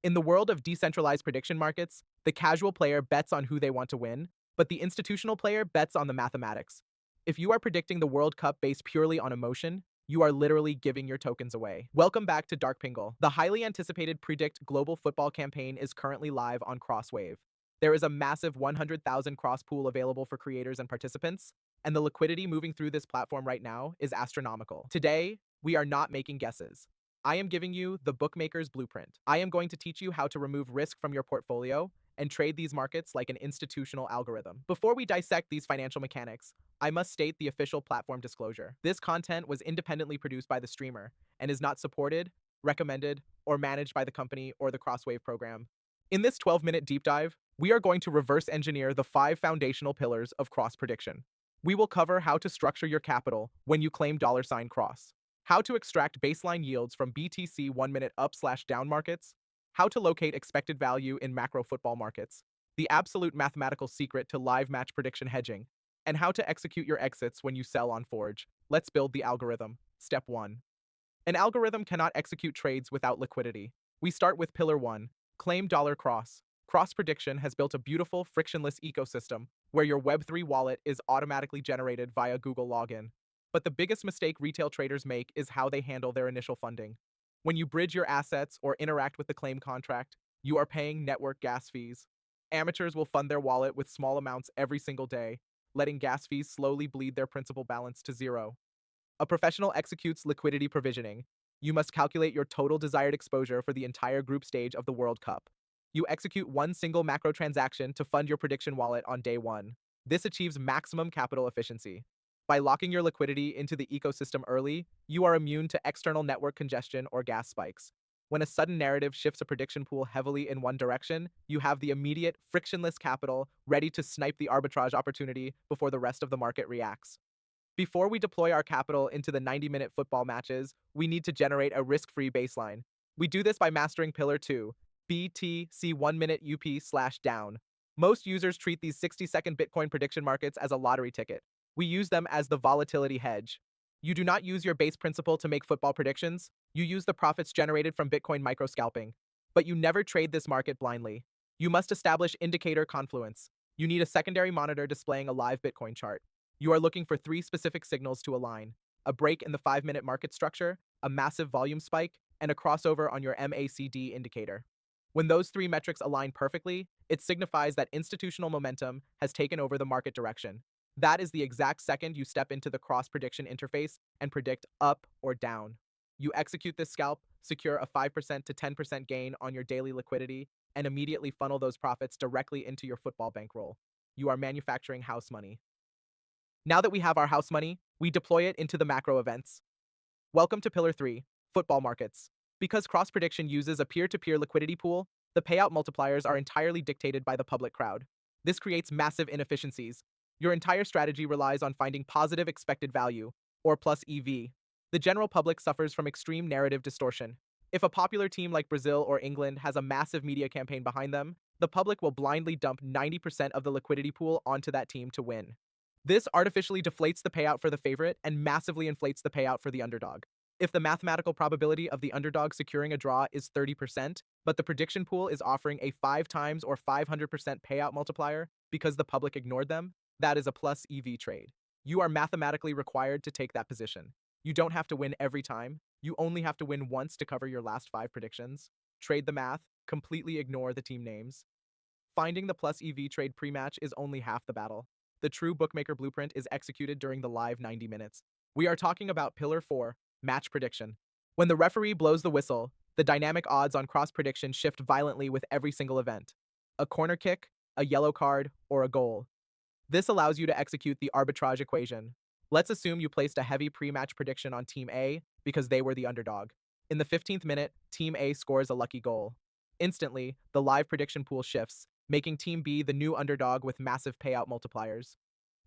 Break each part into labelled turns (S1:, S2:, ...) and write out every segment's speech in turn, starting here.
S1: In the world of decentralized prediction markets, the casual player bets on who they want to win, but the institutional player bets on the mathematics. If you are predicting the World Cup based purely on emotion, you are literally giving your tokens away. Welcome back to Dark Pingle. The highly anticipated Predict Global Football campaign is currently live on Crosswave. There is a massive 100,000 cross pool available for creators and participants, and the liquidity moving through this platform right now is astronomical. Today, we are not making guesses. I am giving you the Bookmaker's blueprint. I am going to teach you how to remove risk from your portfolio and trade these markets like an institutional algorithm. Before we dissect these financial mechanics, I must state the official platform disclosure. This content was independently produced by the streamer and is not supported, recommended, or managed by the company or the Crosswave program. In this 12-minute deep dive, we are going to reverse engineer the 5 foundational pillars of cross prediction. We will cover how to structure your capital when you claim $cross, how to extract baseline yields from BTC 1-minute up/down markets, how to locate expected value in macro football markets, the absolute mathematical secret to live match prediction hedging, and how to execute your exits when you sell on Forge. Let's build the algorithm. Step 1. An algorithm cannot execute trades without liquidity. We start with Pillar 1, claim $cross. Cross prediction has built a beautiful, frictionless ecosystem where your Web3 wallet is automatically generated via Google login. But the biggest mistake retail traders make is how they handle their initial funding. When you bridge your assets or interact with the claim contract, you are paying network gas fees. Amateurs will fund their wallet with small amounts every single day, letting gas fees slowly bleed their principal balance to zero. A professional executes liquidity provisioning. You must calculate your total desired exposure for the entire group stage of the World Cup. You execute one single macro transaction to fund your prediction wallet on day 1. This achieves maximum capital efficiency. By locking your liquidity into the ecosystem early, you are immune to external network congestion or gas spikes. When a sudden narrative shifts a prediction pool heavily in one direction, you have the immediate, frictionless capital ready to snipe the arbitrage opportunity before the rest of the market reacts. Before we deploy our capital into the 90-minute football matches, we need to generate a risk-free baseline. We do this by mastering Pillar 2, BTC 1-minute UP/down. Most users treat these 60-second Bitcoin prediction markets as a lottery ticket. We use them as the volatility hedge. You do not use your base principle to make football predictions. You use the profits generated from Bitcoin micro-scalping. But you never trade this market blindly. You must establish indicator confluence. You need a secondary monitor displaying a live Bitcoin chart. You are looking for 3 specific signals to align: a break in the 5-minute market structure, a massive volume spike, and a crossover on your MACD indicator. When those 3 metrics align perfectly, it signifies that institutional momentum has taken over the market direction. That is the exact second you step into the cross prediction interface and predict up or down. You execute this scalp, secure a 5% to 10% gain on your daily liquidity, and immediately funnel those profits directly into your football bankroll. You are manufacturing house money. Now that we have our house money, we deploy it into the macro events. Welcome to Pillar 3, football markets. Because cross prediction uses a peer-to-peer liquidity pool, the payout multipliers are entirely dictated by the public crowd. This creates massive inefficiencies. Your entire strategy relies on finding positive expected value, or plus EV. The general public suffers from extreme narrative distortion. If a popular team like Brazil or England has a massive media campaign behind them, the public will blindly dump 90% of the liquidity pool onto that team to win. This artificially deflates the payout for the favorite and massively inflates the payout for the underdog. If the mathematical probability of the underdog securing a draw is 30%, but the prediction pool is offering a 5 times or 500% payout multiplier because the public ignored them, that is a plus EV trade. You are mathematically required to take that position. You don't have to win every time. You only have to win once to cover your last 5 predictions. Trade the math, completely ignore the team names. Finding the plus EV trade pre-match is only half the battle. The true bookmaker blueprint is executed during the live 90 minutes. We are talking about Pillar 4, match prediction. When the referee blows the whistle, the dynamic odds on cross prediction shift violently with every single event. A corner kick, a yellow card, or a goal. This allows you to execute the arbitrage equation. Let's assume you placed a heavy pre-match prediction on Team A because they were the underdog. In the 15th minute, Team A scores a lucky goal. Instantly, the live prediction pool shifts, making Team B the new underdog with massive payout multipliers.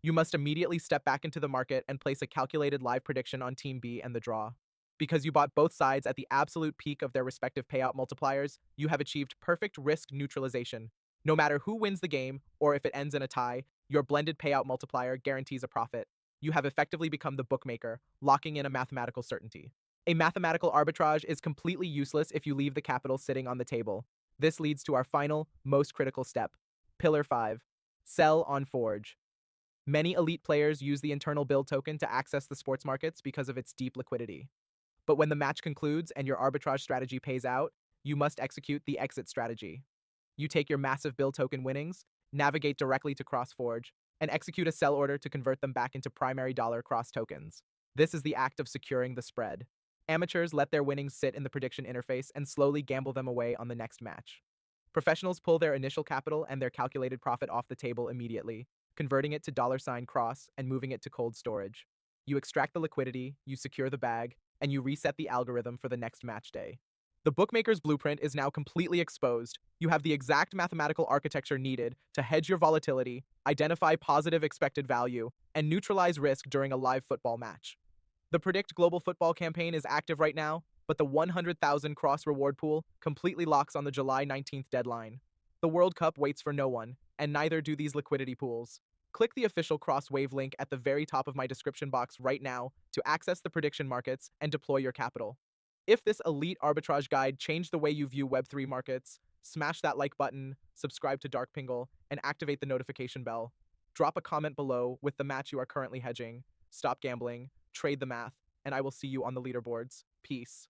S1: You must immediately step back into the market and place a calculated live prediction on Team B and the draw. Because you bought both sides at the absolute peak of their respective payout multipliers, you have achieved perfect risk neutralization. No matter who wins the game, or if it ends in a tie, your blended payout multiplier guarantees a profit. You have effectively become the bookmaker, locking in a mathematical certainty. A mathematical arbitrage is completely useless if you leave the capital sitting on the table. This leads to our final, most critical step. Pillar 5. Sell on Forge. Many elite players use the internal build token to access the sports markets because of its deep liquidity. But when the match concludes and your arbitrage strategy pays out, you must execute the exit strategy. You take your massive build token winnings, navigate directly to CrossForge, and execute a sell order to convert them back into primary dollar cross tokens. This is the act of securing the spread. Amateurs let their winnings sit in the prediction interface and slowly gamble them away on the next match. Professionals pull their initial capital and their calculated profit off the table immediately, converting it to $cross and moving it to cold storage. You extract the liquidity, you secure the bag, and you reset the algorithm for the next match day. The bookmaker's blueprint is now completely exposed. You have the exact mathematical architecture needed to hedge your volatility, identify positive expected value, and neutralize risk during a live football match. The Predict Global Football campaign is active right now, but the 100,000 cross reward pool completely locks on the July 19th deadline. The World Cup waits for no one, and neither do these liquidity pools. Click the official cross wave link at the very top of my description box right now to access the prediction markets and deploy your capital. If this elite arbitrage guide changed the way you view Web3 markets, smash that like button, subscribe to Dark Pingle, and activate the notification bell. Drop a comment below with the match you are currently hedging. Stop gambling, trade the math, and I will see you on the leaderboards. Peace.